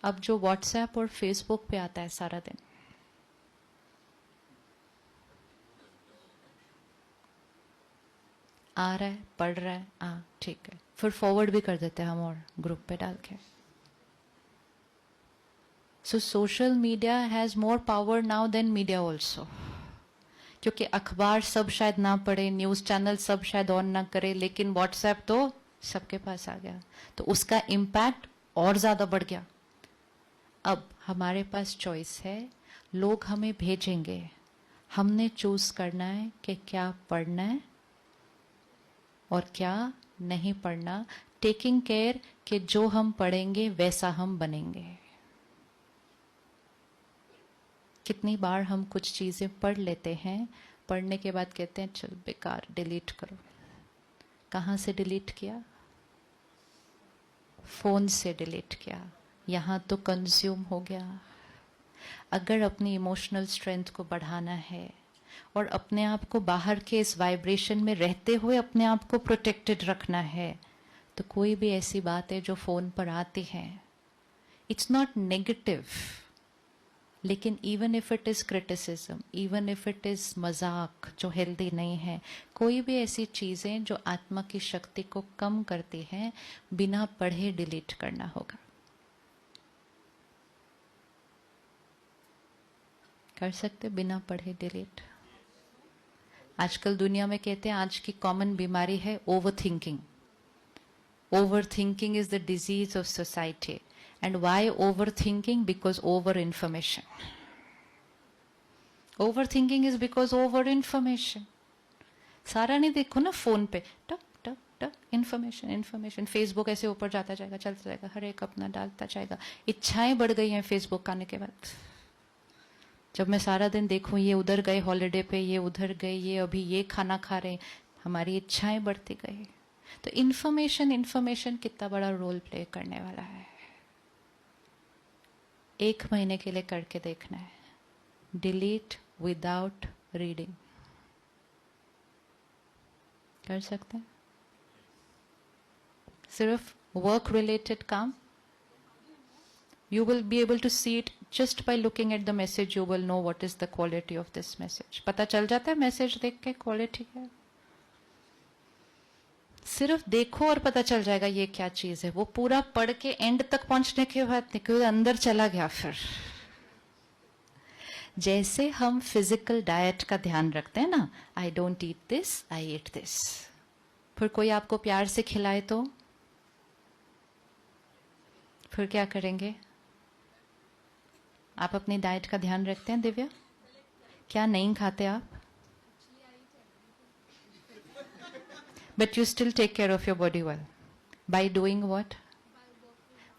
अब जो व्हाट्सएप और फेसबुक पे आता है सारा दिन, आ रहा है, पढ़ रहा है, हाँ ठीक है, फिर फॉरवर्ड भी कर देते हैं हम और ग्रुप पे डाल के. So social media has more power now then media also. क्योंकि अखबार सब शायद ना पढ़े, न्यूज चैनल सब शायद ऑन ना करे, लेकिन व्हाट्सएप तो सबके पास आ गया, तो उसका इम्पैक्ट और ज्यादा बढ़ गया. अब हमारे पास चॉइस है, लोग हमें भेजेंगे, हमने चूज करना है कि क्या पढ़ना है और क्या नहीं पढ़ना, टेकिंग केयर कि जो हम पढ़ेंगे वैसा हम बनेंगे. कितनी बार हम कुछ चीजें पढ़ लेते हैं, पढ़ने के बाद कहते हैं चल बेकार, डिलीट करो. कहाँ से डिलीट किया? फोन से डिलीट किया. यहाँ तो कंज्यूम हो गया. अगर अपनी इमोशनल स्ट्रेंथ को बढ़ाना है और अपने आप को बाहर के इस वाइब्रेशन में रहते हुए अपने आप को प्रोटेक्टेड रखना है, तो कोई भी ऐसी बात है जो फोन पर आती है, इट्स नॉट नेगेटिव, लेकिन even if it is criticism, even if it is मजाक जो हेल्दी नहीं है, कोई भी ऐसी चीजें जो आत्मा की शक्ति को कम करती हैं, बिना पढ़े डिलीट करना होगा. कर सकते बिना पढ़े डिलीट? आजकल दुनिया में कहते हैं आज की कॉमन बीमारी है overthinking. Overthinking is the disease of society. And why overthinking? Because over information. Overthinking is because over information. सारा नहीं देखो ना फोन पे, टक टक टक, इंफॉर्मेशन इंफॉर्मेशन. फेसबुक ऐसे ऊपर जाता जाएगा, चलता जाएगा, हर एक अपना डालता जाएगा. इच्छाएं बढ़ गई हैं फेसबुक आने के बाद. जब मैं सारा दिन देखूं ये उधर गए हॉलिडे पे, ये उधर गए, ये अभी ये खाना खा रहे, हमारी इच्छाएं बढ़ती गई. तो इंफॉर्मेशन इंफॉर्मेशन कितना बड़ा रोल प्ले करने वाला है. 1 महीने के लिए करके देखना है, डिलीट विदाउट रीडिंग. कर सकते हैं? सिर्फ वर्क रिलेटेड काम. You will be able to see it just by looking at the message. You will know what is the quality of this message. पता चल जाता है मैसेज देख के क्वालिटी है. सिर्फ देखो और पता चल जाएगा ये क्या चीज है. वो पूरा पढ़ के एंड तक पहुंचने के बाद निकल अंदर चला गया. फिर जैसे हम फिजिकल डाइट का ध्यान रखते हैं ना, I don't eat this, I eat this. फिर कोई आपको प्यार से खिलाए तो फिर क्या करेंगे? आप अपनी डाइट का ध्यान रखते हैं दिव्या? क्या नहीं खाते आप? But you still take care of your body well by doing what?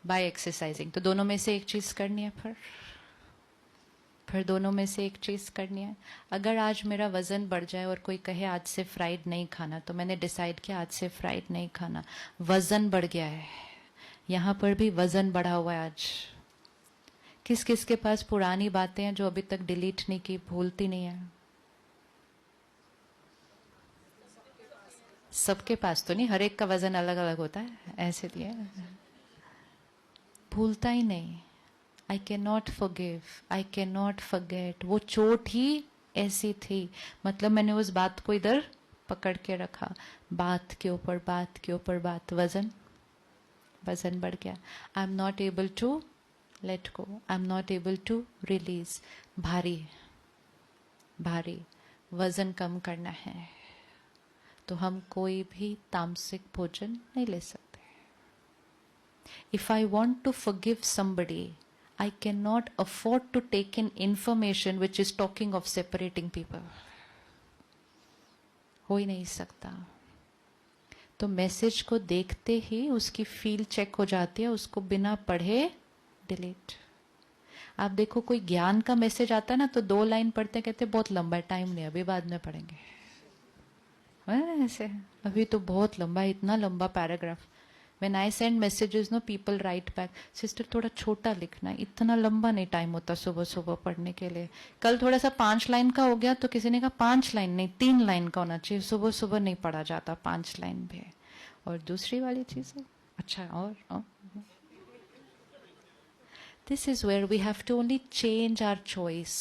By exercising. तो दोनों में से एक चीज करनी है. फिर दोनों में से एक चीज करनी है. अगर आज मेरा वजन बढ़ जाए और कोई कहे आज से फ्राइड नहीं खाना, तो मैंने डिसाइड किया आज से फ्राइड नहीं खाना. वजन बढ़ गया है, यहां पर भी वजन बढ़ा हुआ है आज. किस किस के पास पुरानी बातें हैं जो अभी तक डिलीट नहीं की, भूलती नहीं है? सबके पास तो नहीं, हर एक का वजन अलग अलग होता है, ऐसे दिए भूलता ही नहीं. I can not forgive, I can not forget. वो चोट ही ऐसी थी, मतलब मैंने उस बात को इधर पकड़ के रखा, बात के ऊपर बात के ऊपर बात, वजन बढ़ गया. I am not able to let go, I am not able to release. भारी वजन कम करना है तो हम कोई भी तामसिक भोजन नहीं ले सकते. If I want to forgive somebody, I cannot afford to take in information which is talking of separating people. हो ही नहीं सकता. तो मैसेज को देखते ही उसकी फील चेक हो जाती है, उसको बिना पढ़े डिलीट. आप देखो कोई ज्ञान का मैसेज आता है ना, तो 2 लाइन पढ़ते कहते बहुत लंबा है, टाइम नहीं, अभी बाद में पढ़ेंगे. ऐसे अभी तो बहुत लंबा है, इतना लंबा paragraph. When I send messages, no, people write back, sister थोड़ा छोटा लिखना है, इतना लंबा नहीं टाइम होता सुबह सुबह पढ़ने के लिए. कल थोड़ा सा 5 लाइन का हो गया तो किसी ने कहा 5 लाइन नहीं 3 लाइन का होना चाहिए, सुबह सुबह नहीं पढ़ा जाता 5 लाइन भी. और दूसरी वाली चीज है, अच्छा और this is where we have to only change our choice.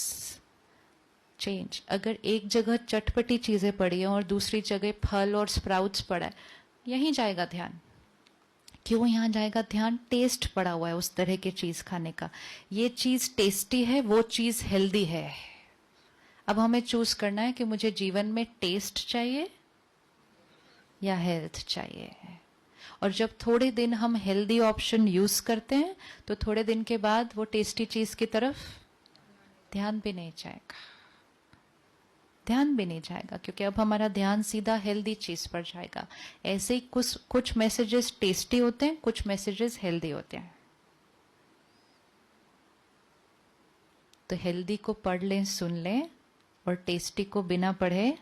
Change. अगर एक जगह चटपटी चीजें पड़ी हैं और दूसरी जगह फल और स्प्राउट्स पड़ा है, यहीं जाएगा ध्यान. क्यों यहाँ जाएगा ध्यान? टेस्ट पड़ा हुआ है उस तरह की चीज खाने का. ये चीज टेस्टी है, वो चीज हेल्दी है. अब हमें चूज करना है कि मुझे जीवन में टेस्ट चाहिए या हेल्थ चाहिए. और जब थोड़े दिन हम हेल्दी ऑप्शन यूज करते हैं तो थोड़े दिन के बाद वो टेस्टी चीज की तरफ ध्यान भी नहीं जाएगा. ध्यान भी नहीं जाएगा क्योंकि अब हमारा ध्यान सीधा हेल्दी चीज पर जाएगा. ऐसे ही कुछ मैसेजेस टेस्टी होते हैं, कुछ मैसेजेस हेल्दी होते हैं. तो हेल्दी को पढ़ लें, सुन लें, और टेस्टी को बिना पढ़े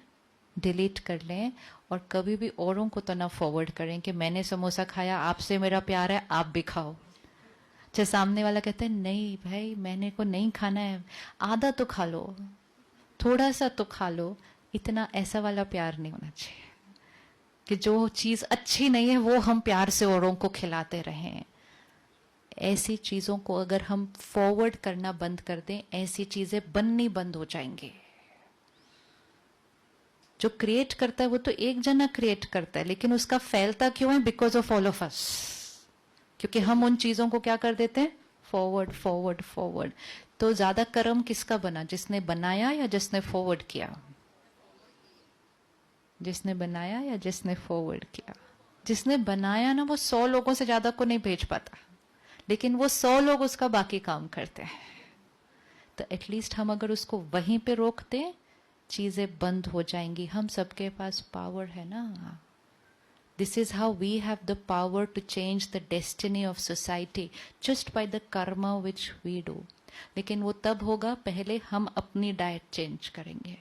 डिलीट कर लें. और कभी भी औरों को तो ना फॉरवर्ड करें कि मैंने समोसा खाया, आपसे मेरा प्यार है, आप भी खाओ. चाहे सामने वाला कहते हैं नहीं भाई मैंने को नहीं खाना है, आधा तो खा लो, थोड़ा सा तो खा लो. इतना ऐसा वाला प्यार नहीं होना चाहिए कि जो चीज अच्छी नहीं है वो हम प्यार से औरों को खिलाते रहें. ऐसी चीजों को अगर हम फॉरवर्ड करना बंद कर दें, ऐसी चीजें बननी बंद हो जाएंगी. जो क्रिएट करता है वो तो एक जना क्रिएट करता है, लेकिन उसका फैलता क्यों है? Because of all of us. क्योंकि हम उन चीजों को क्या कर देते हैं? Forward forward forward. तो ज्यादा कर्म किसका बना? जिसने बनाया या जिसने फॉरवर्ड किया? जिसने बनाया या जिसने फॉरवर्ड किया? जिसने बनाया ना, वो 100 लोगों से ज्यादा को नहीं भेज पाता, लेकिन वो 100 लोग उसका बाकी काम करते हैं. तो एटलीस्ट हम अगर उसको वहीं पे रोक दें, चीजें बंद हो जाएंगी. हम सबके पास पावर है ना. This is how we have the power to change the destiny of society just by the karma which we do. लेकिन वो तब होगा पहले हम अपनी डाइट चेंज करेंगे.